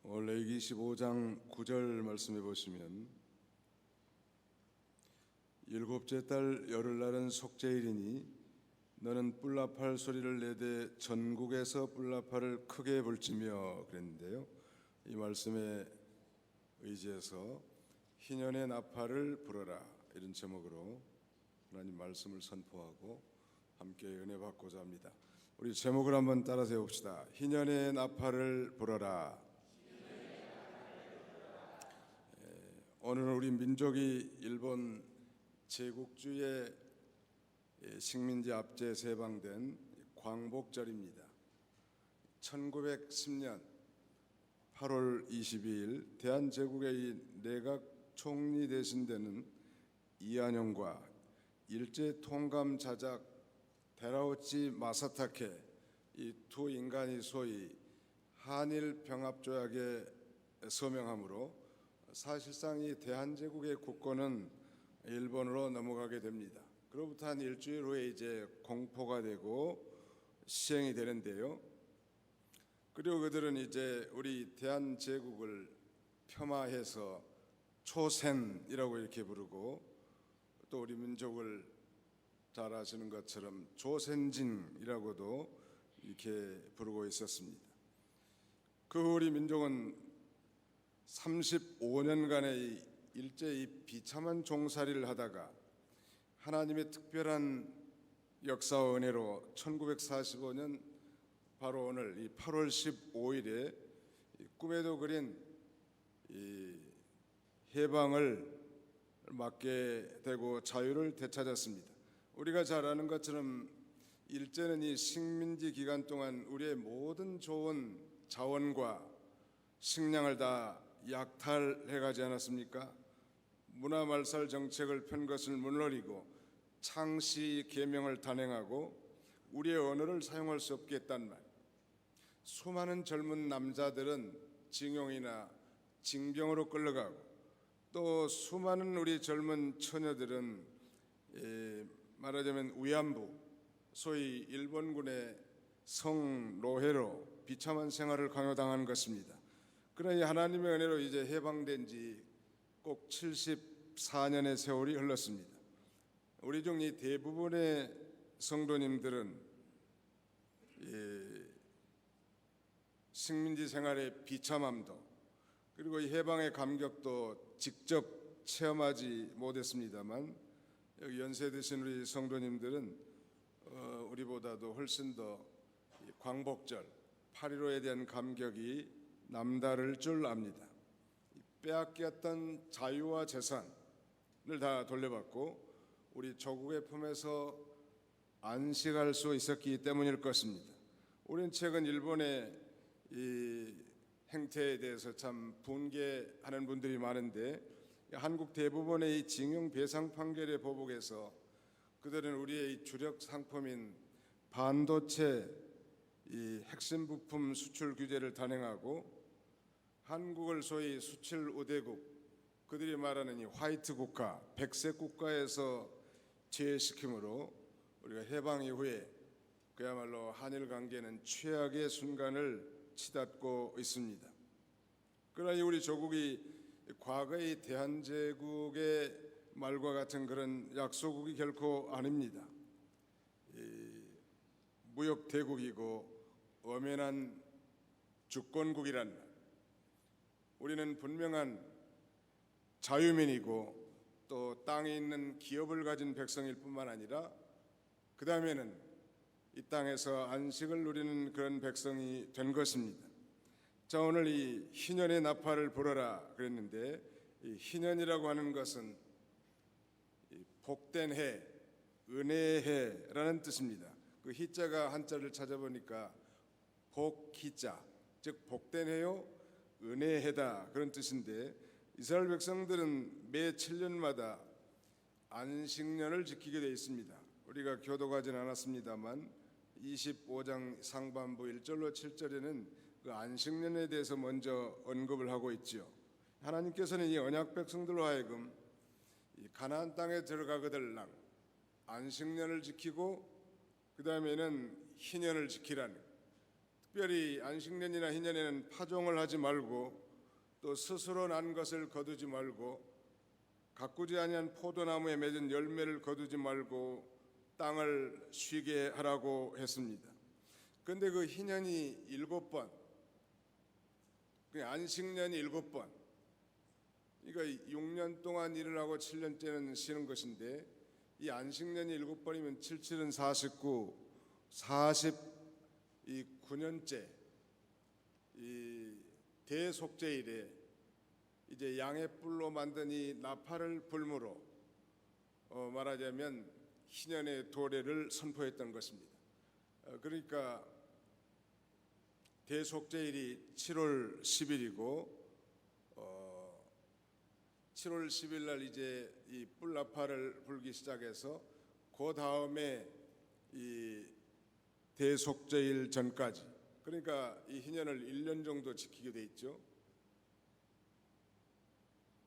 레위기 15장 9절 말씀해 보시면 일곱째 달 열흘날은 속죄일이니 너는 뿔나팔 소리를 내되 전국에서 뿔나팔을 크게 불지며 그랬는데요. 이 말씀에 의지해서 희년의 나팔을 불어라 이런 제목으로 하나님 말씀을 선포하고 함께 은혜 받고자 합니다. 우리 제목을 한번 따라서 해봅시다. 희년의 나팔을 불어라. 오늘은 우리 민족이 일본 제국주의 식민지 압제에서 해방된 광복절입니다. 1910년 8월 22일 대한제국의 이 내각 총리 대신되는 이한용과 일제 통감 자작 데라우치 마사타케 이 두 인간이 소위 한일 병합조약에 서명함으로 사실상 이 대한제국의 국권은 일본으로 넘어가게 됩니다. 그로부터 한 일주일 후에 이제 공포가 되고 시행이 되는데요. 그리고 그들은 이제 우리 대한제국을 폄하해서 초센이라고 이렇게 부르고 또 우리 민족을 잘 아시는 것처럼 조센징이라고도 이렇게 부르고 있었습니다. 그 우리 민족은 35년간의 일제히 비참한 종살이를 하다가 하나님의 특별한 역사와 은혜로 1945년 바로 오늘 이 8월 15일에 꿈에도 그린 이 해방을 맞게 되고 자유를 되찾았습니다. 우리가 잘 아는 것처럼 일제는 이 식민지 기간 동안 우리의 모든 좋은 자원과 식량을 다 약탈해가지 않았습니까? 문화말살 정책을 편 것을 물러리고 창씨 계명을 단행하고 우리의 언어를 사용할 수 없게 했단 말. 수많은 젊은 남자들은 징용이나 징병으로 끌려가고 또 수많은 우리 젊은 처녀들은 말하자면 위안부, 소위 일본군의 성노예로 비참한 생활을 강요당한 것입니다. 그러나 이 하나님의 은혜로 이제 해방된 지 꼭 74년의 세월이 흘렀습니다. 우리 중 이 대부분의 성도님들은 식민지 생활의 비참함도 그리고 이 해방의 감격도 직접 체험하지 못했습니다만 여기 연세 드신 우리 성도님들은 우리보다도 훨씬 더 광복절 8.15에 대한 감격이 남다를 줄 압니다. 빼앗겼던 자유와 재산을 다 돌려받고 우리 조국의 품에서 안식할 수 있었기 때문일 것입니다. 우리는 최근 일본의 이 행태에 대해서 참 분개하는 분들이 많은데 한국 대부분의 이 징용 배상 판결의 보복에서 그들은 우리의 이 주력 상품인 반도체 이 핵심 부품 수출 규제를 단행하고 한국을 소위 수출 우대국, 그들이 말하는 이 화이트 국가, 백색 국가에서 제외시킴으로 우리가 해방 이후에 그야말로 한일 관계는 최악의 순간을 치닫고 있습니다. 그러나 우리 조국이 과거의 대한제국의 말과 같은 그런 약소국이 결코 아닙니다. 무역 대국이고 엄연한 주권국이란 말. 우리는 분명한 자유민이고 또 땅에 있는 기업을 가진 백성일 뿐만 아니라 그 다음에는 이 땅에서 안식을 누리는 그런 백성이 된 것입니다. 자, 오늘 이 희년의 나팔을 불어라 그랬는데 이 희년이라고 하는 것은 복된 해, 은혜의 해라는 뜻입니다. 그 희자가 한자를 찾아보니까 복희자, 즉 복된 해요, 은혜의 해다 그런 뜻인데 이스라엘 백성들은 매 7년마다 안식년을 지키게 되어 있습니다. 우리가 교도가진 않았습니다만 25장 상반부 1절로 7절에는 그 안식년에 대해서 먼저 언급을 하고 있지요. 하나님께서는 이 언약 백성들로 하여금 이 가나안 땅에 들어가거들랑 안식년을 지키고 그 다음에는 희년을 지키라는 특별히 안식년이나 희년에는 파종을 하지 말고 또 스스로 난 것을 거두지 말고 가꾸지 아니한 포도나무에 맺은 열매를 거두지 말고 땅을 쉬게 하라고 했습니다. 그런데 그 희년이 7번, 그 안식년이 7번, 그러니까 6년 동안 일을 하고 7년째는 쉬는 것인데 이 안식년이 7번이면 77은 49, 49년째 이 대속죄일에 이제 양의 뿔로 만든 이 나팔을 불므로 말하자면 희년의 도래를 선포했던 것입니다. 그러니까 대속죄일이 7월 10일이고 7월 10일 날 이제 이 뿔나팔을 불기 시작해서 그 다음에 이 대속죄일 전까지, 그러니까 이 희년을 1년 정도 지키게 돼 있죠.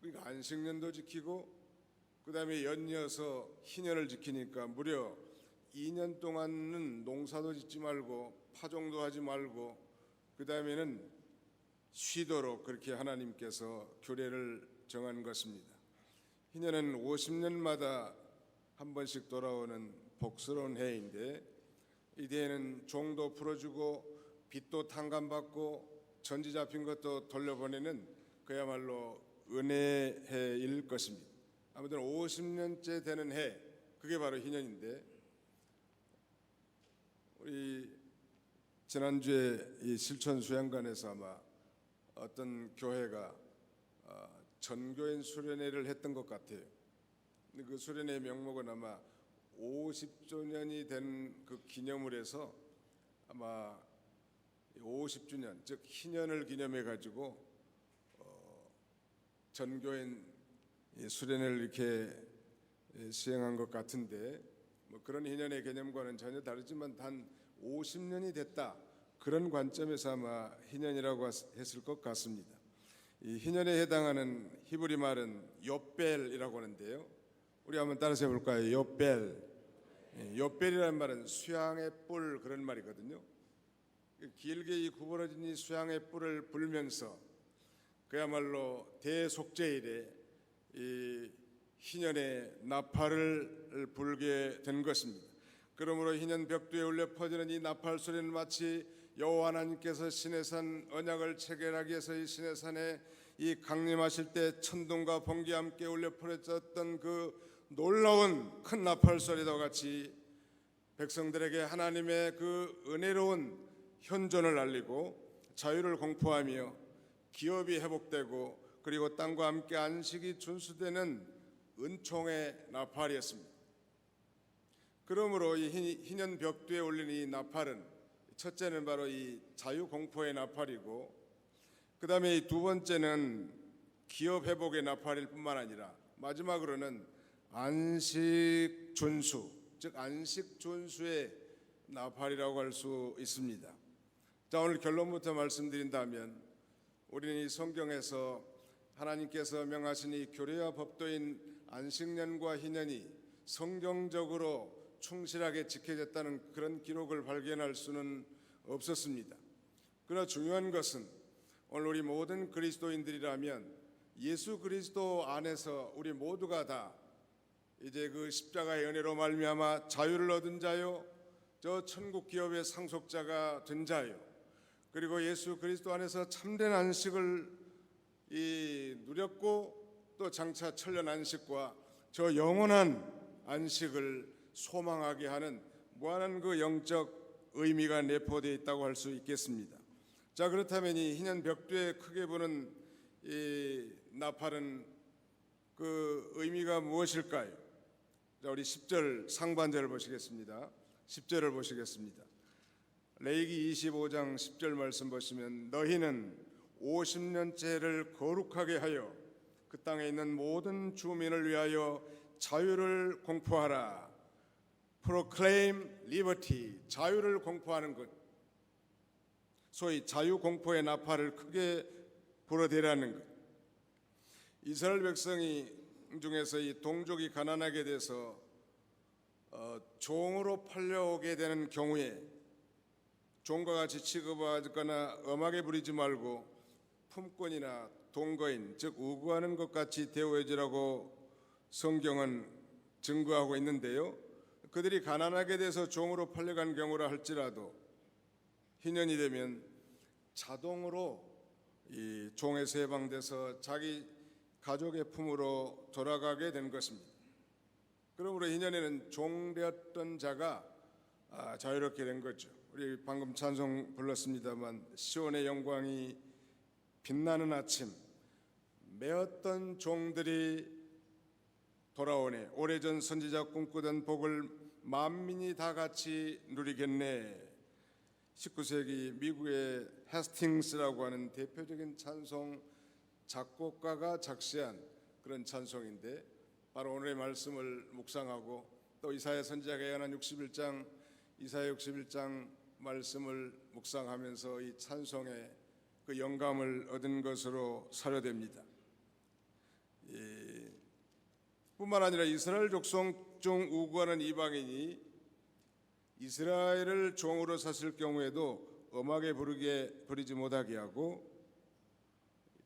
그러니까 안식년도 지키고 그 다음에 연이어서 희년을 지키니까 무려 2년 동안은 농사도 짓지 말고 파종도 하지 말고 그 다음에는 쉬도록 그렇게 하나님께서 규례를 정한 것입니다. 희년은 50년마다 한 번씩 돌아오는 복스러운 해인데 이 해에는 종도 풀어주고 빚도 탕감받고 전지 잡힌 것도 돌려보내는 그야말로 은혜의 해일 것입니다. 아무튼 50년째 되는 해, 그게 바로 희년인데 우리 지난주에 이 실천 수양관에서 아마 어떤 교회가 전교인 수련회를 했던 것 같아요. 근데 그 수련회 명목은 아마 50주년이 된 그 기념을 해서 아마 50주년, 즉 희년을 기념해 가지고 전교인 수련회를 이렇게 시행한 것 같은데 뭐 그런 희년의 개념과는 전혀 다르지만 단 50년이 됐다, 그런 관점에서 아마 희년이라고 했을 것 같습니다. 이 희년에 해당하는 히브리 말은 요벨이라고 하는데요. 우리 한번 따라서 해볼까요? 요벨. 요벨이라는 말은 수양의 뿔, 그런 말이거든요. 길게 이 구부러진 이 수양의 뿔을 불면서 그야말로 대속죄일에 이 희년의 나팔을 불게 된 것입니다. 그러므로 희년 벽두에 울려 퍼지는 이 나팔 소리는 마치 여호와 하나님께서 시내산 언약을 체결하기 위해서 이 시내산에 이 강림하실 때 천둥과 번개와 함께 울려 퍼졌던 그 놀라운 큰 나팔 소리와 같이 백성들에게 하나님의 그 은혜로운 현존을 알리고 자유를 공포하며 기업이 회복되고 그리고 땅과 함께 안식이 준수되는 은총의 나팔이었습니다. 그러므로 이 희년 벽두에 올린 이 나팔은 첫째는 바로 이 자유 공포의 나팔이고 그 다음에 이 두 번째는 기업 회복의 나팔일 뿐만 아니라 마지막으로는 안식 준수, 즉 안식 준수의 나팔이라고 할 수 있습니다. 자, 오늘 결론부터 말씀드린다면 우리는 이 성경에서 하나님께서 명하신 이 규례와 법도인 안식년과 희년이 성경적으로 충실하게 지켜졌다는 그런 기록을 발견할 수는 없었습니다. 그러나 중요한 것은 오늘 우리 모든 그리스도인들이라면 예수 그리스도 안에서 우리 모두가 다 이제 그 십자가의 은혜로 말미암아 자유를 얻은 자요, 저 천국 기업의 상속자가 된 자요, 그리고 예수 그리스도 안에서 참된 안식을 누렸고 또 장차 천년 안식과 저 영원한 안식을 소망하게 하는 무한한 그 영적 의미가 내포되어 있다고 할 수 있겠습니다. 자, 그렇다면 이 희년 벽두에 크게 부는 이 나팔은 그 의미가 무엇일까요? 자, 우리 10절 상반절을 보시겠습니다. 10절을 보시겠습니다. 레위기 25장 10절 말씀 보시면 너희는 50년째를 거룩하게 하여 그 땅에 있는 모든 주민을 위하여 자유를 공포하라. Proclaim liberty, 자유를 공포하는 것, 소위 자유 공포의 나팔을 크게 불어대라는 것. 이스라엘 백성이 중에서 이 동족이 가난하게 돼서 종으로 팔려오게 되는 경우에 종과 같이 취급하거나 엄하게 부리지 말고 품꾼이나 동거인, 즉 우구하는 것 같이 대우해주라고 성경은 증거하고 있는데요. 그들이 가난하게 돼서 종으로 팔려간 경우라 할지라도 희년이 되면 자동으로 이 종에서 해방돼서 자기 가족의 품으로 돌아가게 된 것입니다. 그러므로 희년에는 종되었던 자가 자유롭게 된 거죠. 우리 방금 찬송 불렀습니다만 시온의 영광이 빛나는 아침, 매었던 종들이 돌아오네. 오래전 선지자 꿈꾸던 복을 만민이 다 같이 누리겠네. 19세기 미국의 헤스팅스라고 하는 대표적인 찬송 작곡가가 작시한 그런 찬송인데, 바로 오늘의 말씀을 묵상하고 또 이사야 선지자가 예언한 61장 이사야 61장 말씀을 묵상하면서 이 찬송의 그 영감을 얻은 것으로 사료됩니다. 뿐만 아니라 이스라엘 족속 중 우구하는 이방인이 이스라엘을 종으로 샀을 경우에도 엄하게 부리지 못하게 하고,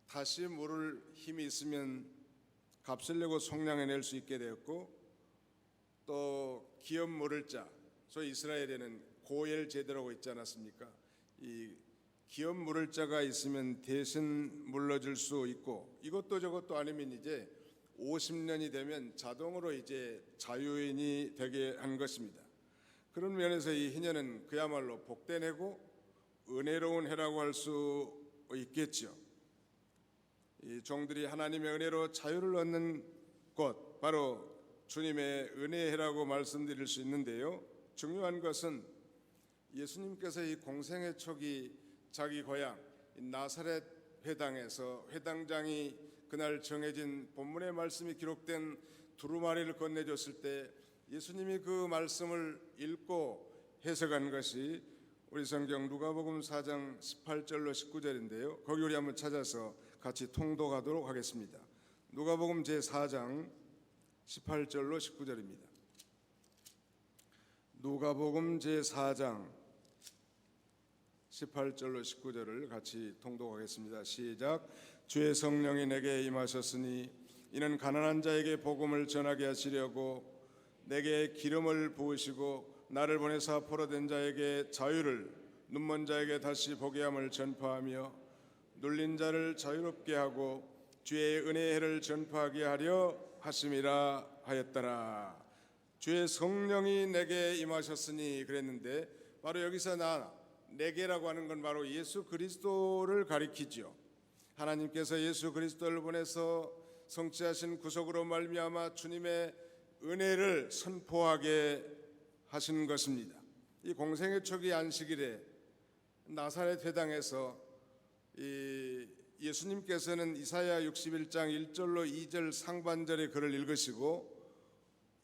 다시 물을 힘이 있으면 값을 내고 속량해낼 수 있게 되었고, 또 기업 물을 자, 소위 이스라엘에는 고엘 제도라고 있지 않았습니까? 이 기업 물을 자가 있으면 대신 물러줄 수 있고, 이것도 저것도 아니면 이제 50년이 되면 자동으로 이제 자유인이 되게 한 것입니다. 그런 면에서 이 희년은 그야말로 복된 해고 은혜로운 해라고 할 수 있겠죠. 이 종들이 하나님의 은혜로 자유를 얻는 곳, 바로 주님의 은혜의 해라고 말씀드릴 수 있는데요. 중요한 것은 예수님께서 이 공생의 초기 자기 고향 나사렛 회당에서 회당장이 그날 정해진 본문의 말씀이 기록된 두루마리를 건네줬을 때 예수님이 그 말씀을 읽고 해석한 것이 우리 성경 누가복음 4장 18절로 19절인데요. 거기 우리 한번 찾아서 같이 통독하도록 하겠습니다. 누가복음 제4장 18절로 19절입니다. 누가복음 제4장 18절로 19절을 같이 통독하겠습니다. 시작. 주의 성령이 내게 임하셨으니 이는 가난한 자에게 복음을 전하게 하시려고 내게 기름을 부으시고 나를 보내사 포로된 자에게 자유를, 눈먼 자에게 다시 보게 함을 전파하며 눌린 자를 자유롭게 하고 주의 은혜의 해를 전파하게 하려 하심이라 하였더라. 주의 성령이 내게 임하셨으니 그랬는데, 바로 여기서 내게라고 하는 건 바로 예수 그리스도를 가리키죠. 하나님께서 예수 그리스도를 보내서 성취하신 구속으로 말미암아 주님의 은혜를 선포하게 하신 것입니다. 이 공생의 초기 안식일에 나사렛 회당에서 예수님께서는 이사야 61장 1절로 2절 상반절의 글을 읽으시고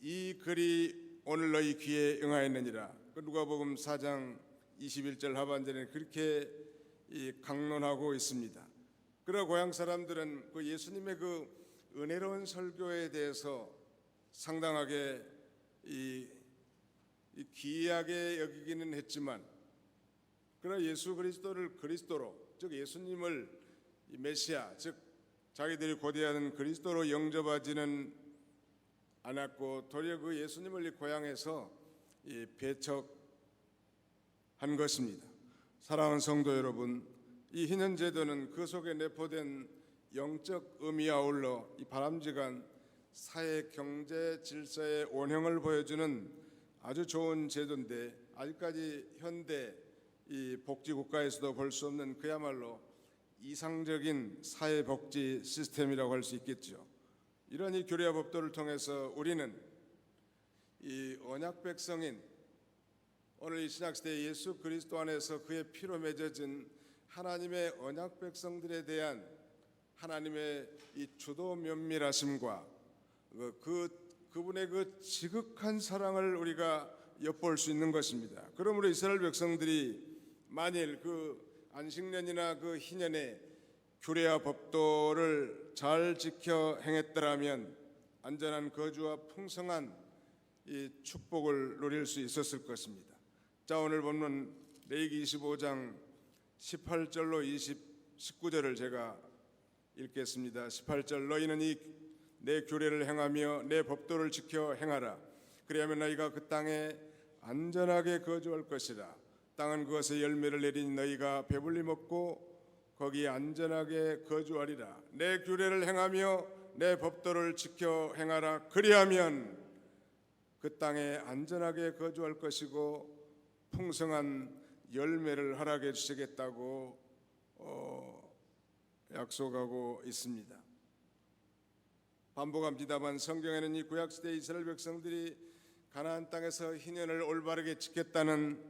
이 글이 오늘 너희 귀에 응하였느니라. 누가복음 4장 21절 하반절에 그렇게 강론하고 있습니다. 그러나 고향 사람들은 그 예수님의 그 은혜로운 설교에 대해서 상당하게 기이하게 여기기는 했지만, 그러나 예수 그리스도를 그리스도로, 즉 예수님을 메시아, 즉 자기들이 고대하는 그리스도로 영접하지는 않았고, 도리어 그 예수님을 이 고향에서 배척한 것입니다. 사랑하는 성도 여러분, 이 희년 제도는 그 속에 내포된 영적 의미와 아울러 이 바람직한 사회 경제 질서의 원형을 보여주는 아주 좋은 제도인데, 아직까지 현대 이 복지 국가에서도 볼 수 없는 그야말로 이상적인 사회 복지 시스템이라고 할 수 있겠죠. 이런 이 규례와 법도를 통해서 우리는 이 언약 백성인 오늘 이 신약시대 예수 그리스도 안에서 그의 피로 맺어진 하나님의 언약 백성들에 대한 하나님의 이 주도 면밀하심과 그분의 그 지극한 사랑을 우리가 엿볼 수 있는 것입니다. 그러므로 이스라엘 백성들이 만일 그 안식년이나 그 희년에 규례와 법도를 잘 지켜 행했더라면 안전한 거주와 풍성한 이 축복을 누릴 수 있었을 것입니다. 자, 오늘 본문 레위기 25장 18절로 19절을 제가 읽겠습니다. 18절 너희는 내 규례를 행하며 내 법도를 지켜 행하라. 그리하면 너희가 그 땅에 안전하게 거주할 것이라. 땅은 그것의 열매를 내리니 너희가 배불리 먹고 거기에 안전하게 거주하리라. 내 규례를 행하며 내 법도를 지켜 행하라. 그리하면 그 땅에 안전하게 거주할 것이고 풍성한 열매를 허락해 주시겠다고 약속하고 있습니다. 반복합니다만 성경에는 이 구약시대 이스라엘 백성들이 가나안 땅에서 희년을 올바르게 지켰다는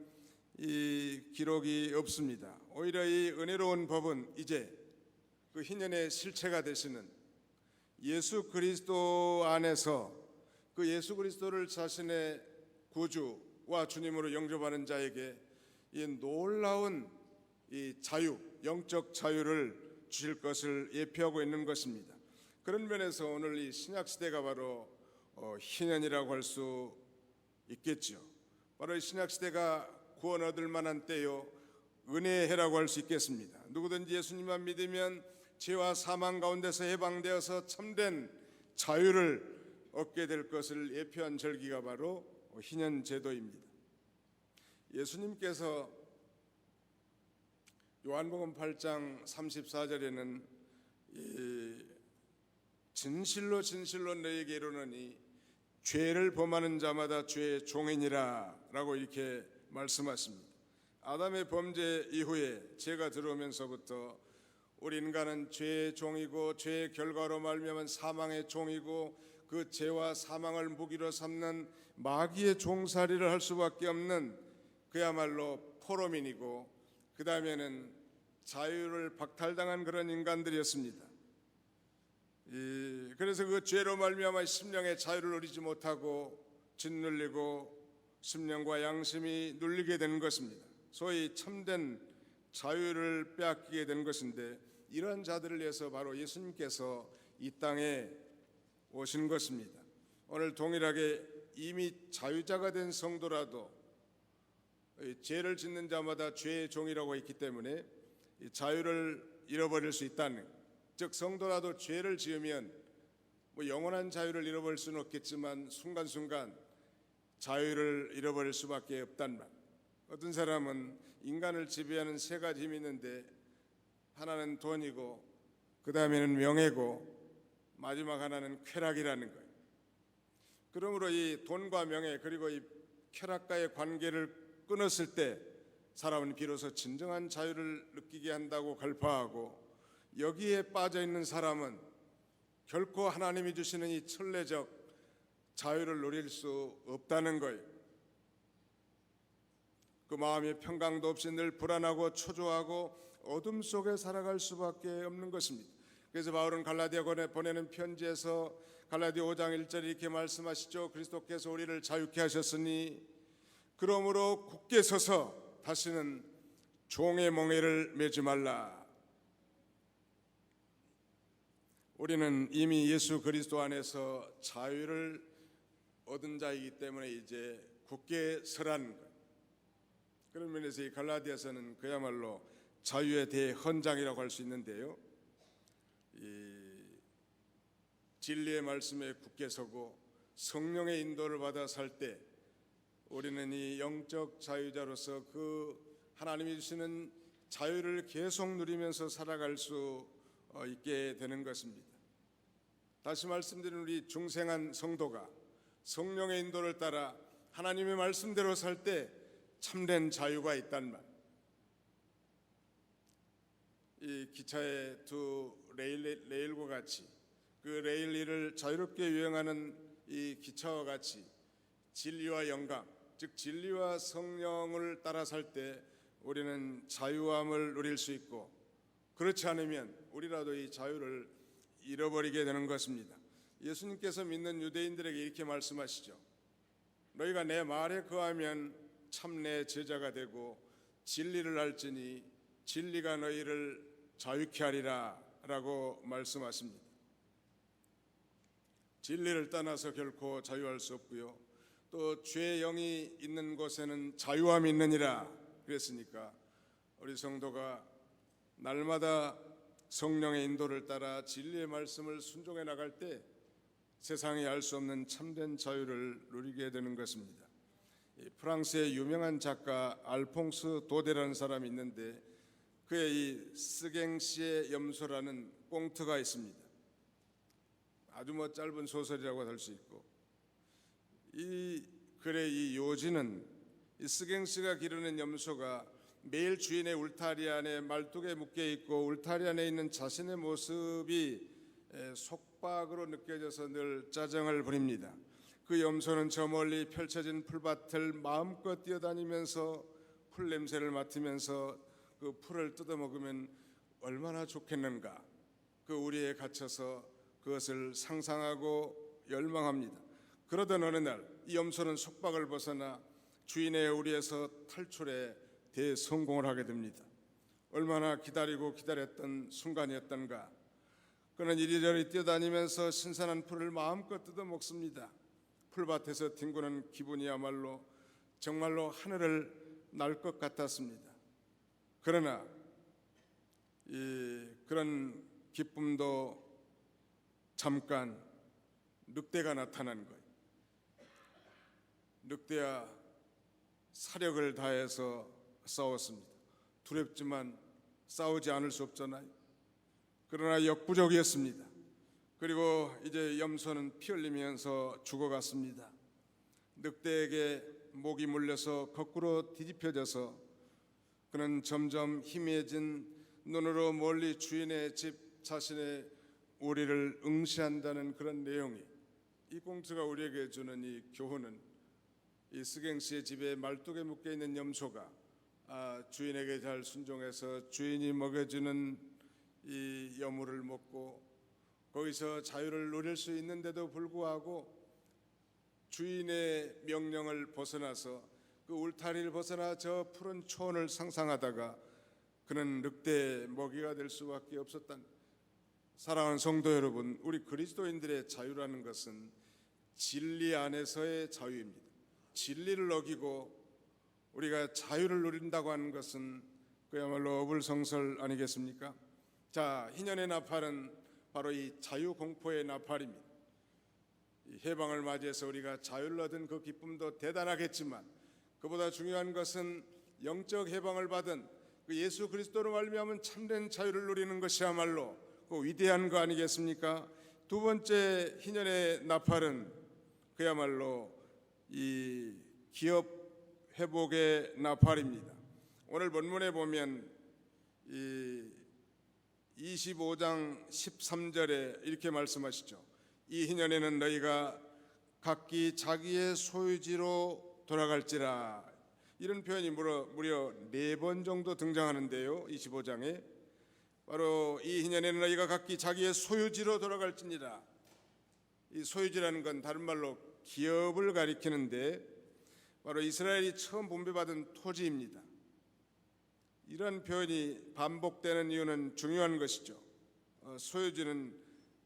이 기록이 없습니다. 오히려 이 은혜로운 법은 이제 그 희년의 실체가 되시는 예수 그리스도 안에서 그 예수 그리스도를 자신의 구주와 주님으로 영접하는 자에게 이 놀라운 이 자유, 영적 자유를 주실 것을 예표하고 있는 것입니다. 그런 면에서 오늘 이 신약 시대가 바로 희년이라고 할 수 있겠죠. 바로 이 신약 시대가 구원 얻을 만한 때요, 은혜의 해라고 할 수 있겠습니다. 누구든지 예수님만 믿으면 죄와 사망 가운데서 해방되어서 참된 자유를 얻게 될 것을 예표한 절기가 바로 희년 제도입니다. 예수님께서 요한복음 8장 34절에는 진실로 진실로 너희에게 이르노니 죄를 범하는 자마다 죄의 종이니라 라고 이렇게 말씀하십니다. 아담의 범죄 이후에 죄가 들어오면서부터 우리 인간은 죄의 종이고 죄의 결과로 말미암은 사망의 종이고 그 죄와 사망을 무기로 삼는 마귀의 종살이를 할 수밖에 없는 그야말로 포로민이고 그 다음에는 자유를 박탈당한 그런 인간들이었습니다. 그래서 그 죄로 말미암아 심령의 자유를 누리지 못하고 짓눌리고 심령과 양심이 눌리게 되는 것입니다. 소위 참된 자유를 빼앗기게 된 것인데 이러한 자들을 위해서 바로 예수님께서 이 땅에 오신 것입니다. 오늘 동일하게 이미 자유자가 된 성도라도 죄를 짓는 자마다 죄의 종이라고 했기 때문에 자유를 잃어버릴 수 있다는, 즉 성도라도 죄를 지으면 영원한 자유를 잃어버릴 수는 없겠지만 순간순간 자유를 잃어버릴 수밖에 없단 말. 어떤 사람은 인간을 지배하는 세 가지 힘이 있는데 하나는 돈이고 그 다음에는 명예고 마지막 하나는 쾌락이라는 거예요. 그러므로 이 돈과 명예 그리고 이 쾌락과의 관계를 끊었을 때 사람은 비로소 진정한 자유를 느끼게 한다고 갈파하고, 여기에 빠져 있는 사람은 결코 하나님이 주시는 이 천례적 자유를 누릴 수 없다는 거예요. 그 마음의 평강도 없이 늘 불안하고 초조하고 어둠 속에 살아갈 수밖에 없는 것입니다. 그래서 바울은 갈라디아에 보내는 편지에서 갈라디아 5장 1절에 이렇게 말씀하시죠. 그리스도께서 우리를 자유케 하셨으니 그러므로 굳게 서서 다시는 종의 멍에를 매지 말라. 우리는 이미 예수 그리스도 안에서 자유를 얻은 자이기 때문에 이제 굳게 서라는 거예요. 그런 면에서 이 갈라디아서는 그야말로 자유의 대헌장이라고 할 수 있는데요, 이 진리의 말씀에 굳게 서고 성령의 인도를 받아 살 때 우리는 이 영적 자유자로서 그 하나님이 주시는 자유를 계속 누리면서 살아갈 수 있게 되는 것입니다. 다시 말씀드린 우리 중생한 성도가 성령의 인도를 따라 하나님의 말씀대로 살 때 참된 자유가 있단 말. 이 기차의 두 레일과 같이 그 레일 위를 자유롭게 유행하는 이 기차와 같이 진리와 영광, 즉 진리와 성령을 따라 살 때 우리는 자유함을 누릴 수 있고, 그렇지 않으면 우리라도 이 자유를 잃어버리게 되는 것입니다. 예수님께서 믿는 유대인들에게 이렇게 말씀하시죠. 너희가 내 말에 거하면 참 내 제자가 되고 진리를 알지니 진리가 너희를 자유케 하리라 라고 말씀하십니다. 진리를 떠나서 결코 자유할 수 없고요, 또 죄의 영이 있는 곳에는 자유함이 있느니라 그랬으니까 우리 성도가 날마다 성령의 인도를 따라 진리의 말씀을 순종해 나갈 때 세상이 알 수 없는 참된 자유를 누리게 되는 것입니다. 프랑스의 유명한 작가 알퐁스 도데라는 사람이 있는데 그의 이 스갱시의 염소라는 꽁트가 있습니다. 아주 짧은 소설이라고 할 수 있고, 이 글의 이 요지는 이 스갱시가 기르는 염소가 매일 주인의 울타리 안에 말뚝에 묶여 있고 울타리 안에 있는 자신의 모습이 속박으로 느껴져서 늘 짜증을 부립니다. 그 염소는 저 멀리 펼쳐진 풀밭을 마음껏 뛰어다니면서 풀 냄새를 맡으면서 그 풀을 뜯어먹으면 얼마나 좋겠는가, 그 우리에 갇혀서 그것을 상상하고 열망합니다. 그러던 어느 날 이 염소는 속박을 벗어나 주인의 우리에서 탈출해 대성공을 하게 됩니다. 얼마나 기다리고 기다렸던 순간이었던가. 그는 이리저리 뛰어다니면서 신선한 풀을 마음껏 뜯어먹습니다. 풀밭에서 뒹구는 기분이야말로 정말로 하늘을 날 것 같았습니다. 그러나 그런 기쁨도 잠깐 늑대가 나타난 거예요. 늑대와 사력을 다해서 싸웠습니다. 두렵지만 싸우지 않을 수 없잖아요. 그러나 역부족이었습니다. 그리고 이제 염소는 피 흘리면서 죽어갔습니다. 늑대에게 목이 물려서 거꾸로 뒤집혀져서 그는 점점 희미해진 눈으로 멀리 주인의 집 자신의 우리를 응시한다는 그런 내용이, 이 꽁트가 우리에게 주는 이 교훈은 이 스갱시의 집에 말뚝에 묶여있는 염소가 주인에게 잘 순종해서 주인이 먹여주는 이 여물을 먹고 거기서 자유를 누릴 수 있는데도 불구하고 주인의 명령을 벗어나서 그 울타리를 벗어나 저 푸른 초원을 상상하다가 그는 늑대의 먹이가 될 수밖에 없었던. 사랑하는 성도 여러분, 우리 그리스도인들의 자유라는 것은 진리 안에서의 자유입니다. 진리를 어기고 우리가 자유를 누린다고 하는 것은 그야말로 어불성설 아니겠습니까? 자, 희년의 나팔은 바로 이 자유공포의 나팔입니다. 이 해방을 맞이해서 우리가 자유를 얻은 그 기쁨도 대단하겠지만 그보다 중요한 것은 영적 해방을 받은 그 예수 그리스도로 말미암은 참된 자유를 누리는 것이야말로 그 위대한 거 아니겠습니까? 두 번째 희년의 나팔은 그야말로 이 기업 회복의 나팔입니다. 오늘 본문에 보면 이 25장 13절에 이렇게 말씀하시죠. 이 희년에는 너희가 각기 자기의 소유지로 돌아갈지라. 이런 표현이 무려 4번 정도 등장하는데요. 25장에 바로 이 희년에는 너희가 각기 자기의 소유지로 돌아갈지니라. 이 소유지라는 건 다른 말로 기업을 가리키는데 바로 이스라엘이 처음 분배받은 토지입니다. 이런 표현이 반복되는 이유는 중요한 것이죠. 소유지는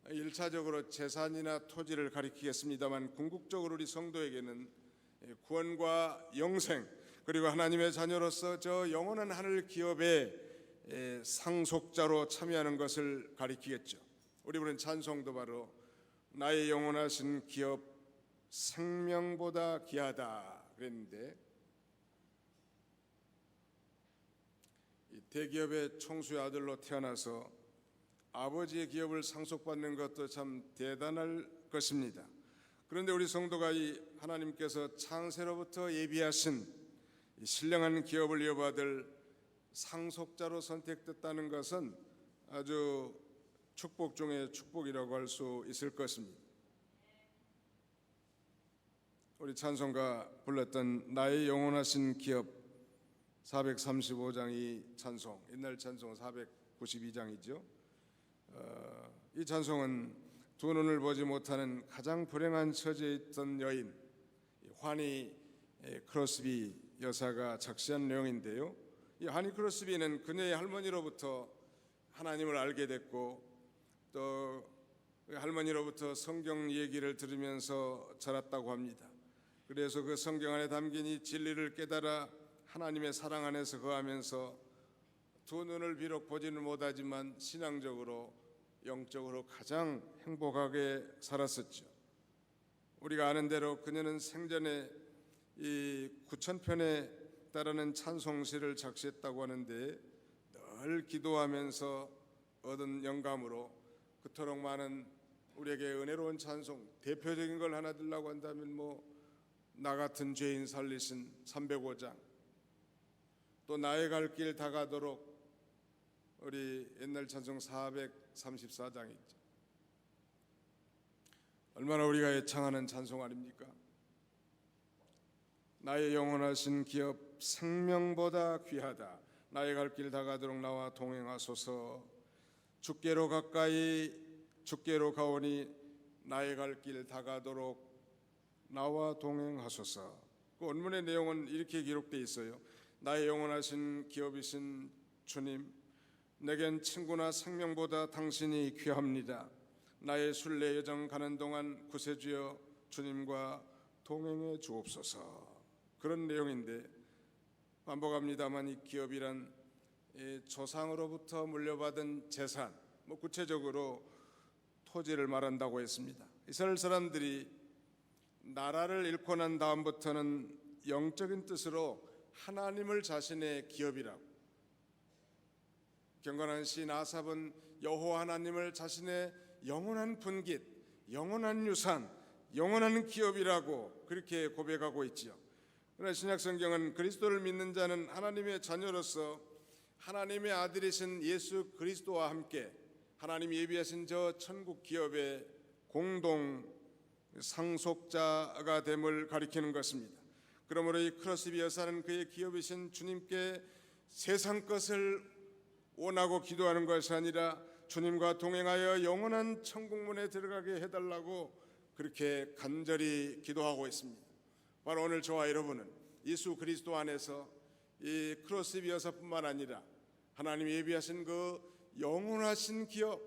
1차적으로 재산이나 토지를 가리키겠습니다만 궁극적으로 우리 성도에게는 구원과 영생, 그리고 하나님의 자녀로서 저 영원한 하늘 기업의 상속자로 참여하는 것을 가리키겠죠. 우리 부른 찬송도 바로 나의 영원하신 기업 생명보다 귀하다 그랬는데, 이 대기업의 총수의 아들로 태어나서 아버지의 기업을 상속받는 것도 참 대단할 것입니다. 그런데 우리 성도가 이 하나님께서 창세로부터 예비하신 이 신령한 기업을 이어받을 상속자로 선택됐다는 것은 아주 축복 중에 축복이라고 할 수 있을 것입니다. 우리 찬송가 불렀던 나의 영원하신 기업 435장 이 찬송, 옛날 찬송은 492장이죠. 이 찬송은 두 눈을 보지 못하는 가장 불행한 처지에 있던 여인 화니 크로스비 여사가 작시한 내용인데요. 이 화니 크로스비는 그녀의 할머니로부터 하나님을 알게 됐고 또 할머니로부터 성경 얘기를 들으면서 자랐다고 합니다. 그래서 그 성경 안에 담긴 이 진리를 깨달아 하나님의 사랑 안에서 거하면서 두 눈을 비록 보지는 못하지만 신앙적으로 영적으로 가장 행복하게 살았었죠. 우리가 아는 대로 그녀는 생전에 이 9,000편에 따르는 찬송시를 작시했다고 하는데 늘 기도하면서 얻은 영감으로 그토록 많은 우리에게 은혜로운 찬송, 대표적인 걸 하나 들라고 한다면 나 같은 죄인 살리신 305장, 또 나의 갈 길 다가도록 우리 옛날 찬송 434장 있죠. 얼마나 우리가 애창하는 찬송 아닙니까? 나의 영원하신 기업 생명보다 귀하다. 나의 갈 길 다가도록 나와 동행하소서. 주께로 가까이 주께로 가오니 나의 갈 길 다가도록 나와 동행하소서. 그 원문의 내용은 이렇게 기록되어 있어요. 나의 영원하신 기업이신 주님, 내겐 친구나 생명보다 당신이 귀합니다. 나의 순례 여정 가는 동안 구세주여 주님과 동행해 주옵소서. 그런 내용인데 반복합니다만 이 기업이란 조상으로부터 물려받은 재산, 구체적으로 토지를 말한다고 했습니다. 이스라엘 사람들이 나라를 잃고 난 다음부터는 영적인 뜻으로 하나님을 자신의 기업이라고, 경건한 시인 아삽은 여호와 하나님을 자신의 영원한 분깃, 영원한 유산, 영원한 기업이라고 그렇게 고백하고 있지요. 그러나 신약성경은 그리스도를 믿는 자는 하나님의 자녀로서 하나님의 아들이신 예수 그리스도와 함께 하나님이 예비하신 저 천국 기업의 공동 상속자가 됨을 가리키는 것입니다. 그러므로 이 크로스비 여사는 그의 기업이신 주님께 세상 것을 원하고 기도하는 것이 아니라 주님과 동행하여 영원한 천국문에 들어가게 해달라고 그렇게 간절히 기도하고 있습니다. 바로 오늘 저와 여러분은 예수 그리스도 안에서 이 크로스비 여사뿐만 아니라 하나님이 예비하신 그 영원하신 기업,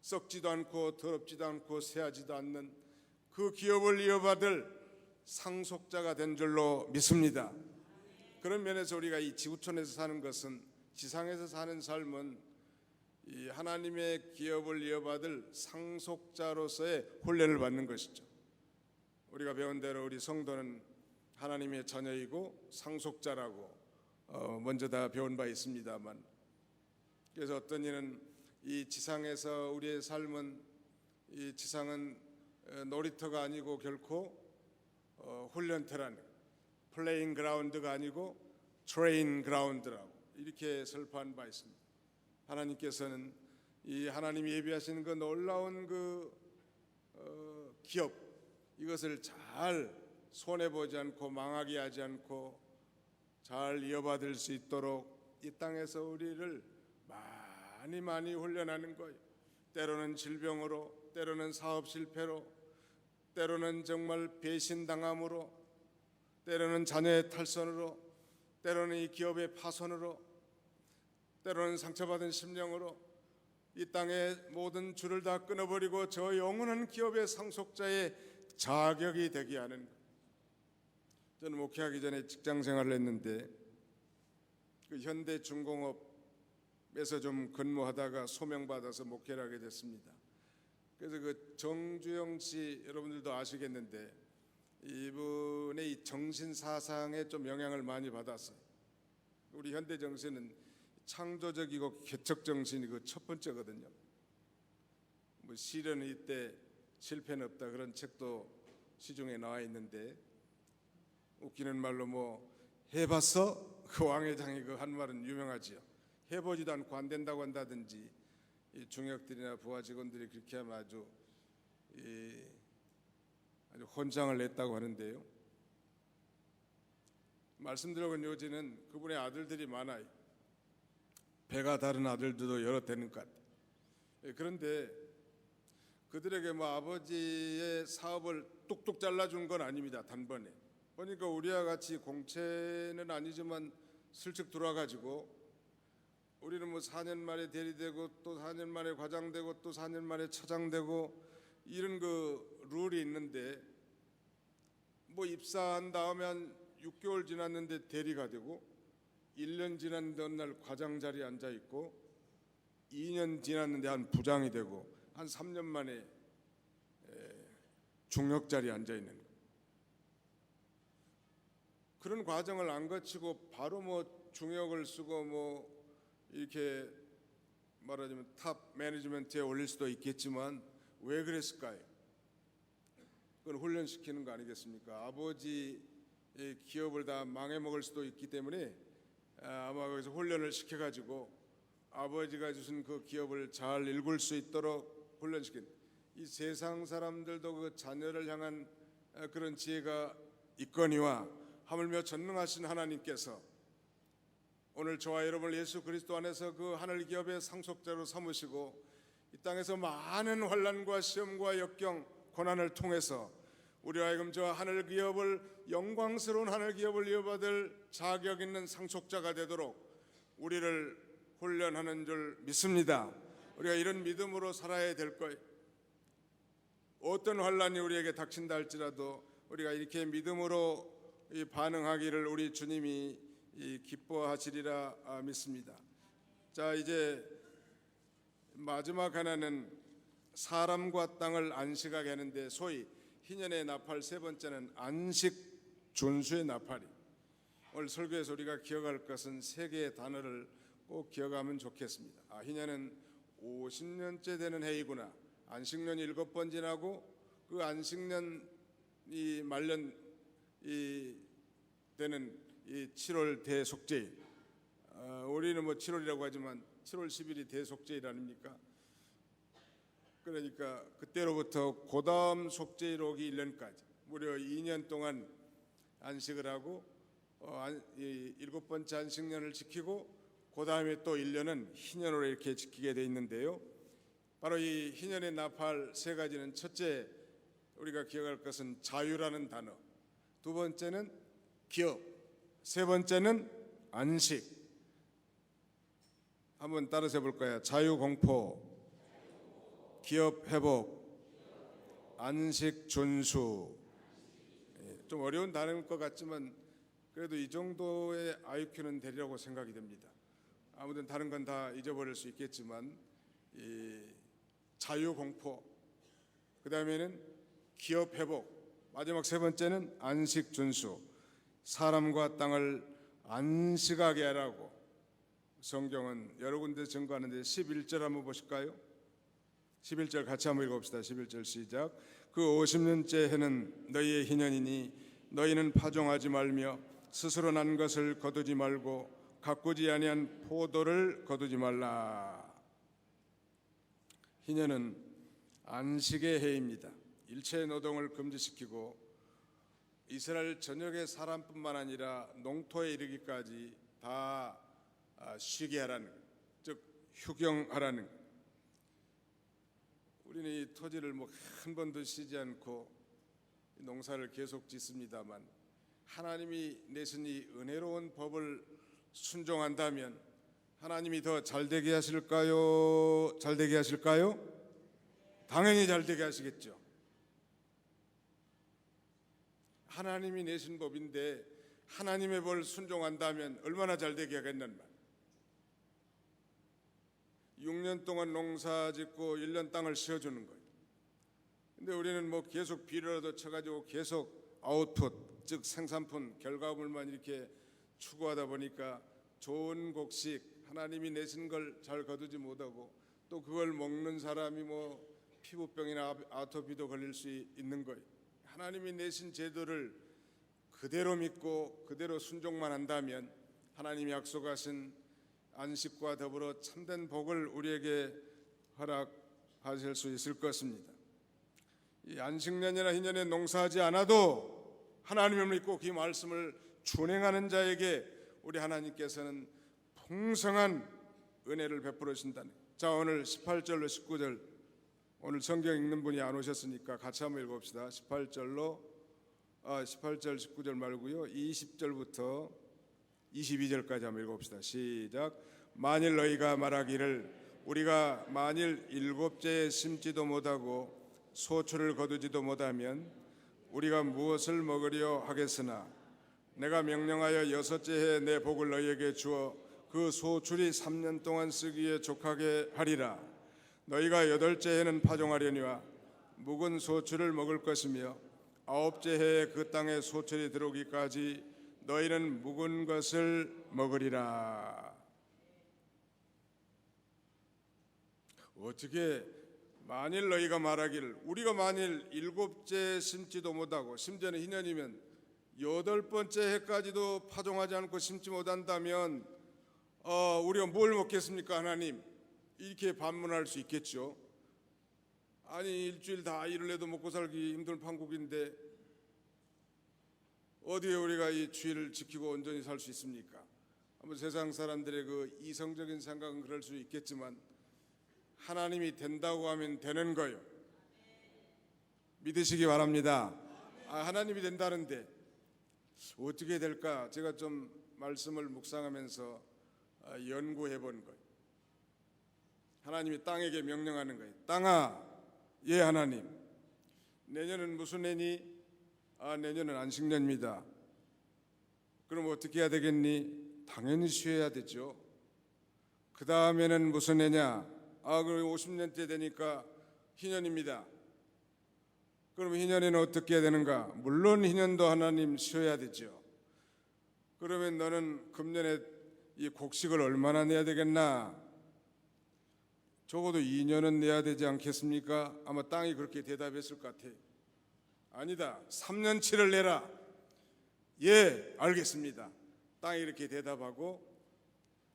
썩지도 않고 더럽지도 않고 쇠하지도 않는 그 기업을 이어받을 상속자가 된 줄로 믿습니다. 그런 면에서 우리가 이 지구촌에서 사는 것은, 지상에서 사는 삶은 이 하나님의 기업을 이어받을 상속자로서의 훈련을 받는 것이죠. 우리가 배운 대로 우리 성도는 하나님의 자녀이고 상속자라고 먼저 다 배운 바 있습니다만, 그래서 어떤 이는 이 지상에서 우리의 삶은, 이 지상은 놀이터가 아니고 결코 훈련터라는, 플레잉 그라운드가 아니고 트레인 그라운드라고 이렇게 설파한 바 있습니다. 하나님께서는 이 하나님이 예비하신 그 놀라운 그 기업, 이것을 잘 손해보지 않고 망하게 하지 않고 잘 이어받을 수 있도록 이 땅에서 우리를 많이 훈련하는 거예요. 때로는 질병으로, 때로는 사업 실패로, 때로는 정말 배신당함으로, 때로는 자녀의 탈선으로, 때로는 이 기업의 파손으로, 때로는 상처받은 심령으로 이 땅의 모든 줄을 다 끊어버리고 저 영원한 기업의 상속자의 자격이 되게 하는 것. 저는 목회하기 전에 직장 생활을 했는데 그 현대중공업에서 좀 근무하다가 소명받아서 목회를 하게 됐습니다. 그래서 그 정주영 씨 여러분들도 아시겠는데 이분의 이 정신 사상에 좀 영향을 많이 받았어요. 우리 현대 정신은 창조적이고 개척 정신이 그 첫 번째거든요. 시련은 이때 실패는 없다, 그런 책도 시중에 나와 있는데, 웃기는 말로 해봤어? 그 왕의 장이 그 한 말은 유명하지요. 해보지도 않고 안 된다고 한다든지, 이 중역들이나 부하 직원들이 그렇게 하면 아주 혼장을 냈다고 하는데요. 말씀드려본 요지는 그분의 아들들이 많아요. 배가 다른 아들들도 여러 되는 것 같아요. 그런데 그들에게 아버지의 사업을 뚝뚝 잘라준 건 아닙니다. 단번에. 그러니까 우리와 같이 공채는 아니지만 슬쩍 들어와가지고 우리는 4년 만에 대리되고 또 4년 만에 과장되고 또 4년 만에 차장되고 이런 그 룰이 있는데, 입사한 다음에 한 6개월 지났는데 대리가 되고 1년 지났는데 어느 날 과장 자리에 앉아 있고 2년 지났는데 한 부장이 되고 한 3년 만에 중역 자리에 앉아 있는 거예요. 그런 과정을 안 거치고 바로 뭐 중역을 쓰고 뭐 이렇게 말하자면 탑 매니지먼트에 올릴 수도 있겠지만 왜 그랬을까요? 그건 훈련시키는 거 아니겠습니까? 아버지의 기업을 다 망해먹을 수도 있기 때문에 아마 거기서 훈련을 시켜가지고 아버지가 주신 그 기업을 잘 일굴 수 있도록 훈련시킨, 이 세상 사람들도 그 자녀를 향한 그런 지혜가 있거니와 하물며 전능하신 하나님께서 오늘 저와 여러분을 예수 그리스도 안에서 그 하늘 기업의 상속자로 삼으시고 이 땅에서 많은 환난과 시험과 역경 고난을 통해서 우리와 하여금 저 하늘 기업을, 영광스러운 하늘 기업을 이어받을 자격 있는 상속자가 되도록 우리를 훈련하는 줄 믿습니다. 우리가 이런 믿음으로 살아야 될 거예요. 어떤 환난이 우리에게 닥친다 할지라도 우리가 이렇게 믿음으로 반응하기를 우리 주님이 기뻐하시리라 믿습니다. 자, 이제 마지막 하나는 사람과 땅을 안식하게 하는데, 소위 희년의 나팔 세 번째는 안식 준수의 나팔이. 오늘 설교에서 우리가 기억할 것은 세 개의 단어를 꼭 기억하면 좋겠습니다. 희년은 50년째 되는 해이구나. 안식년이 7번 지나고 그 안식년이 말년 되는 이 7월 대속제일, 우리는 뭐 7월이라고 하지만 7월 10일이 대속제일 아닙니까? 그러니까 그때로부터 고다음 속죄일 오기 1년까지 무려 2년 동안 안식을 하고 7번째 안식년을 지키고 그 다음에 또 1년은 희년으로 이렇게 지키게 돼 있는데요. 바로 이 희년의 나팔 세 가지는, 첫째 우리가 기억할 것은 자유라는 단어, 두 번째는 기업, 세 번째는 안식. 한번 따라서 해볼까요? 자유 공포, 기업 회복, 안식 준수. 좀 어려운 단어일 것 같지만 그래도 이 정도의 IQ는 되리라고 생각이 됩니다. 아무튼 다른 건 다 잊어버릴 수 있겠지만 자유 공포, 그 다음에는 기업 회복, 마지막 세 번째는 안식 준수. 사람과 땅을 안식하게 하라고 성경은 여러 군데 증거하는데 11절 한번 보실까요? 11절 같이 한번 읽어봅시다. 11절 시작. 그 50년째 해는 너희의 희년이니 너희는 파종하지 말며 스스로 난 것을 거두지 말고 가꾸지 아니한 포도를 거두지 말라. 희년은 안식의 해입니다. 일체 노동을 금지시키고 이스라엘 전역의 사람뿐만 아니라 농토에 이르기까지 다 쉬게 하라는, 즉 휴경하라는. 우리는 이 토지를 뭐 한 번도 쉬지 않고 농사를 계속 짓습니다만 하나님이 내신 이 은혜로운 법을 순종한다면 하나님이 더 잘되게 하실까요? 잘되게 하실까요? 당연히 잘되게 하시겠죠. 하나님이 내신 법인데 하나님의 법을 순종한다면 얼마나 잘되게 하겠는 말. 6년 동안 농사 짓고 1년 땅을 쉬어주는 거예요. 근데 우리는 뭐 계속 비료라도 쳐가지고 계속 아웃풋, 즉 생산품, 결과물만 이렇게 추구하다 보니까 좋은 곡식, 하나님이 내신 걸 잘 거두지 못하고 또 그걸 먹는 사람이 뭐 피부병이나 아토피도 걸릴 수 있는 거예요. 하나님이 내신 제도를 그대로 믿고 그대로 순종만 한다면 하나님이 약속하신 안식과 더불어 참된 복을 우리에게 허락하실 수 있을 것입니다. 이 안식년이나 희년에 농사하지 않아도 하나님을 믿고 그 말씀을 준행하는 자에게 우리 하나님께서는 풍성한 은혜를 베풀어 주신다는. 자, 오늘 18절로 19절, 오늘 성경 읽는 분이 안 오셨으니까 같이 한번 읽어봅시다. 18절 19절 말고요, 20절부터 22절까지 한번 읽어봅시다. 시작. 만일 너희가 말하기를 우리가 만일 7재에 심지도 못하고 소출을 거두지도 못하면 우리가 무엇을 먹으려 하겠으나 내가 명령하여 여섯째 해에 내 복을 너희에게 주어 그 소출이 3년 동안 쓰기에 족하게 하리라. 너희가 여덟째 해는 파종하려니와 묵은 소출을 먹을 것이며 아홉째 해에 그 땅에 소출이 들어오기까지 너희는 묵은 것을 먹으리라. 어떻게 만일 너희가 말하기를 우리가 만일 일곱째 심지도 못하고 심지어는 희년이면 여덟 번째 해까지도 파종하지 않고 심지 못한다면 우리가 뭘 먹겠습니까 하나님? 이렇게 반문할 수 있겠죠. 아니 일주일 다 일을 해도 먹고 살기 힘든 판국인데 어디에 우리가 이 주의를 지키고 온전히 살 수 있습니까? 한번 세상 사람들의 그 이성적인 생각은 그럴 수 있겠지만 하나님이 된다고 하면 되는 거요. 믿으시기 바랍니다. 하나님이 된다는데 어떻게 될까? 제가 좀 말씀을 묵상하면서 연구해 본 거예요. 하나님이 땅에게 명령하는 거예요. 땅아, 예 하나님, 내년은 무슨 해니? 내년은 안식년입니다. 그럼 어떻게 해야 되겠니? 당연히 쉬어야 되죠. 그 다음에는 무슨 해냐? 그럼 50년째 되니까 희년입니다. 그럼 희년에는 어떻게 해야 되는가? 물론 희년도 하나님 쉬어야 되죠. 그러면 너는 금년에 이 곡식을 얼마나 내야 되겠나? 적어도 2년은 내야 되지 않겠습니까? 아마 땅이 그렇게 대답했을 것 같아요. 아니다, 3년치를 내라. 예, 알겠습니다. 땅이 이렇게 대답하고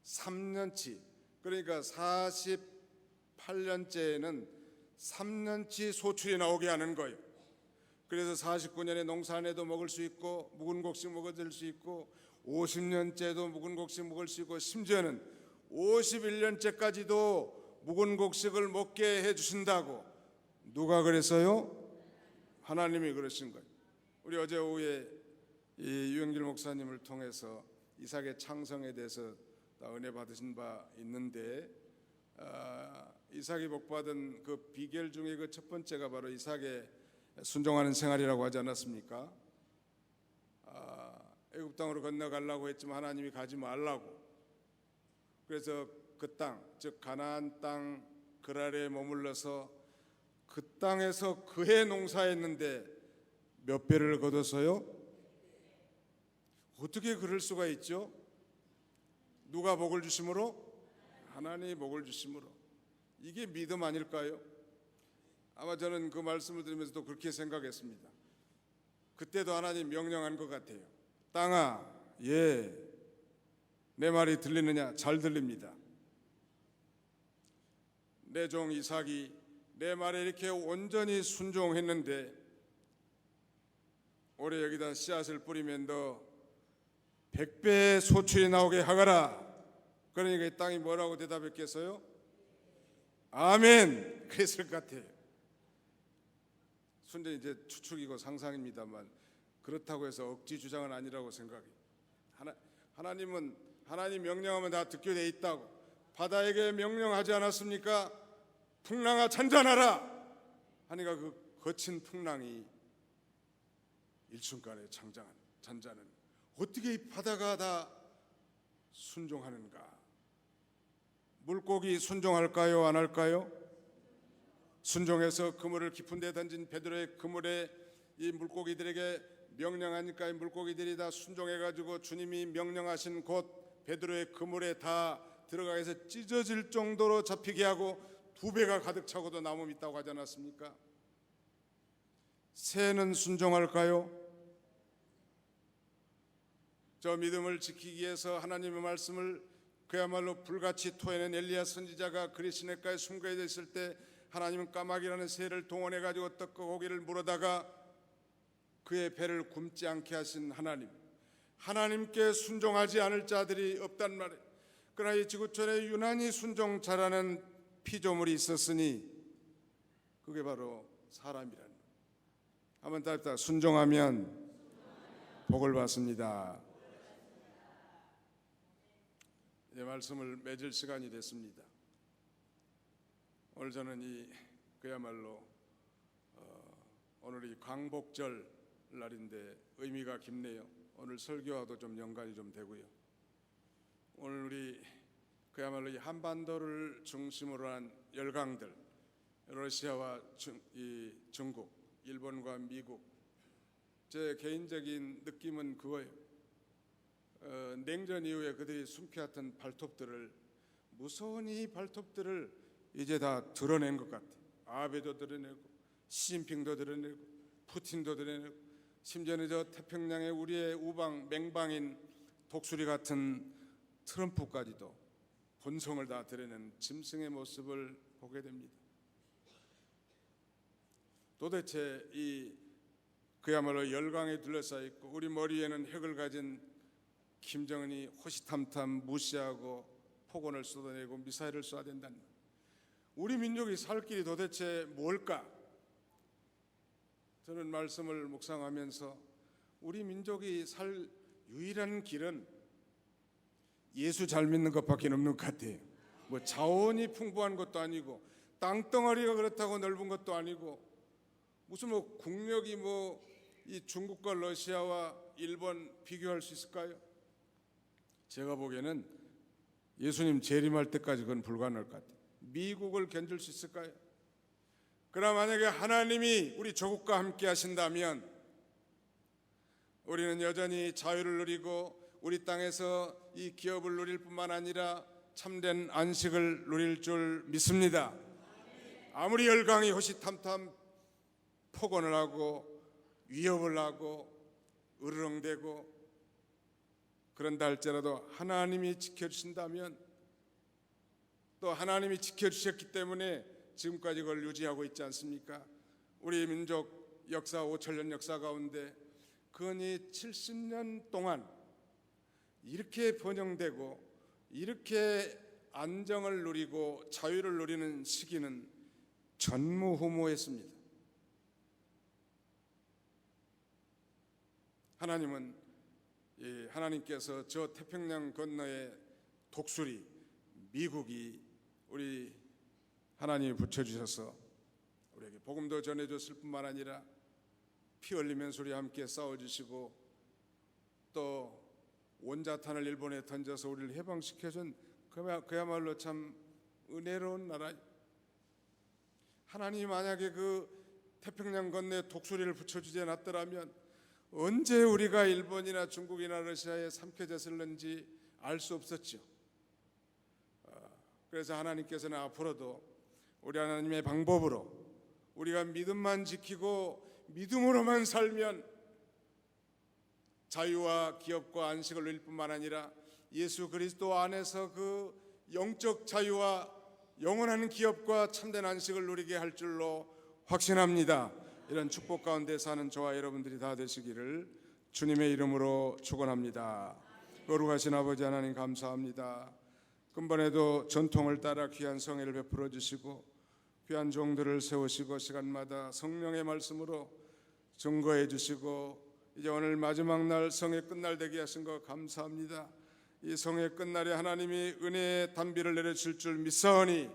3년치, 그러니까 48년째에는 3년치 소출이 나오게 하는 거예요. 그래서 49년에 농사 안 해도 먹을 수 있고 묵은 곡식 먹어줄 수 있고 50년째도 묵은 곡식 먹을 수 있고 심지어는 51년째까지도 묵은 곡식을 먹게 해주신다고. 누가 그랬어요? 하나님이 그러신 거예요. 우리 어제 오후에 이 유영길 목사님을 통해서 이삭의 창성에 대해서 은혜 받으신 바 있는데 이삭이 복받은 그 비결 중에 그 첫 번째가 바로 이삭의 순종하는 생활이라고 하지 않았습니까? 애굽 땅으로 건너가려고 했지만 하나님이 가지 말라고. 그래서 그 땅, 즉 가나안 땅 그랄에 머물러서 그 땅에서 그해 농사했는데 몇 배를 거뒀어요? 어떻게 그럴 수가 있죠? 누가 복을 주심으로? 하나님이 복을 주심으로. 이게 믿음 아닐까요? 아마 저는 그 말씀을 들으면서도 그렇게 생각했습니다. 그때도 하나님 명령한 것 같아요. 땅아, 예, 내 말이 들리느냐? 잘 들립니다. 내 종 이삭이 내 말에 이렇게 온전히 순종했는데 올해 여기다 씨앗을 뿌리면 너 100배의 소출이 나오게 하거라. 그러니까 이 땅이 뭐라고 대답했겠어요? 아멘. 그랬을 것 같아요. 순전히 이제 추측이고 상상입니다만 그렇다고 해서 억지 주장은 아니라고 생각해요. 하나님은 하나님 명령하면 다 듣게 돼 있다고. 바다에게 명령하지 않았습니까? 풍랑아 잔잔하라 하니까 그 거친 풍랑이 일순간에 잔잔한. 어떻게 이 바다가 다 순종하는가? 물고기 순종할까요? 안 할까요? 순종해서 그물을 깊은 데 던진 베드로의 그물에 이 물고기들에게 명령하니까 이 물고기들이 다 순종해가지고 주님이 명령하신 곳 베드로의 그물에 다 들어가서 찢어질 정도로 잡히게 하고 2배가 가득 차고도 남음이 있다고 하지 않았습니까? 새는 순종할까요? 저 믿음을 지키기 위해서 하나님의 말씀을 그야말로 불같이 토해낸 엘리야 선지자가 그리 시냇가에 숨겨 있을 때 하나님은 까마귀라는 새를 동원해 가지고 떡과 고기를 물어다가 그의 배를 굶지 않게 하신 하나님. 하나님께 순종하지 않을 자들이 없단 말이에요. 그러나 이 지구촌에 유난히 순종 잘하는 피조물이 있었으니 그게 바로 사람이라는 거예요. 한번 따라 순종하면 복을 받습니다. 이제 말씀을 맺을 시간이 됐습니다. 오늘 저는 그야말로 오늘이 광복절 날인데 의미가 깊네요. 오늘 설교와도 좀 연관이 좀 되고요. 오늘 우리 그야말로 이 한반도를 중심으로 한 열강들, 러시아와 중국, 일본과 미국, 제 개인적인 느낌은 그거예요. 냉전 이후에 그들이 숨겨왔던 발톱들을, 무서운 이 발톱들을 이제 다 드러낸 것 같아요. 아베도 드러내고, 시진핑도 드러내고, 푸틴도 드러내고, 심지어는 저 태평양의 우리의 우방 맹방인 독수리 같은 트럼프까지도 본성을 다 드러내는 짐승의 모습을 보게 됩니다. 도대체 이 그야말로 열강에 둘러싸여 있고 우리 머리에는 핵을 가진 김정은이 호시탐탐 무시하고 폭언을 쏟아내고 미사일을 쏴댄다는 것, 우리 민족이 살 길이 도대체 뭘까? 저는 말씀을 묵상하면서 우리 민족이 살 유일한 길은 예수 잘 믿는 것밖에 없는 것 같아요. 뭐 자원이 풍부한 것도 아니고 땅덩어리가 그렇다고 넓은 것도 아니고 무슨 뭐 국력이 뭐 이 중국과 러시아와 일본 비교할 수 있을까요? 제가 보기에는 예수님 재림할 때까지 그건 불가능할 것 같아요. 미국을 견딜 수 있을까요? 그러나 만약에 하나님이 우리 조국과 함께 하신다면 우리는 여전히 자유를 누리고 우리 땅에서 이 기업을 누릴 뿐만 아니라 참된 안식을 누릴 줄 믿습니다. 아무리 열강이 호시탐탐 폭언을 하고 위협을 하고 으르렁대고 그런다 할지라도 하나님이 지켜주신다면, 또 하나님이 지켜주셨기 때문에 지금까지 그걸 유지하고 있지 않습니까? 우리 민족 역사 5천년 역사 가운데 근이 70년 동안 이렇게 번영되고 이렇게 안정을 누리고 자유를 누리는 시기는 전무후무했습니다. 하나님께서 저 태평양 건너의 독수리 미국이 우리 하나님이 붙여주셔서 우리에게 복음도 전해줬을 뿐만 아니라 피 흘리면서 우리와 함께 싸워주시고 또 원자탄을 일본에 던져서 우리를 해방시켜준 그야말로 참 은혜로운 나라. 하나님이 만약에 그 태평양 건너에 독수리를 붙여주지 않았더라면 언제 우리가 일본이나 중국이나 러시아에 삼켜졌을는지 알 수 없었죠. 그래서 하나님께서는 앞으로도 우리 하나님의 방법으로 우리가 믿음만 지키고 믿음으로만 살면 자유와 기업과 안식을 누릴 뿐만 아니라 예수 그리스도 안에서 그 영적 자유와 영원한 기업과 참된 안식을 누리게 할 줄로 확신합니다. 이런 축복 가운데 사는 저와 여러분들이 다 되시기를 주님의 이름으로 축원합니다. 거룩하신 아버지 하나님 감사합니다. 금번에도 전통을 따라 귀한 성회를 베풀어 주시고 귀한 종들을 세우시고 시간마다 성령의 말씀으로 증거해 주시고 이제 오늘 마지막 날 성회 끝날 되게 하신 것 감사합니다. 이 성회 끝날에 하나님이 은혜의 단비를 내려주실 줄 믿사오니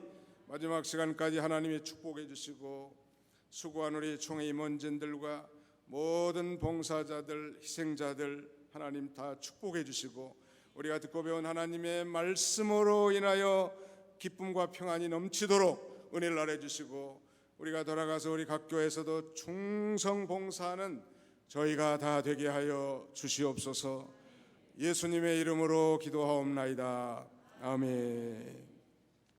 마지막 시간까지 하나님이 축복해 주시고 수고한 우리 총회 임원진들과 모든 봉사자들, 희생자들 하나님 다 축복해 주시고 우리가 듣고 배운 하나님의 말씀으로 인하여 기쁨과 평안이 넘치도록 은혜를 나눠 주시고 우리가 돌아가서 우리 각 교회에서도 충성 봉사하는 저희가 다 되게 하여 주시옵소서. 예수님의 이름으로 기도하옵나이다. 아멘.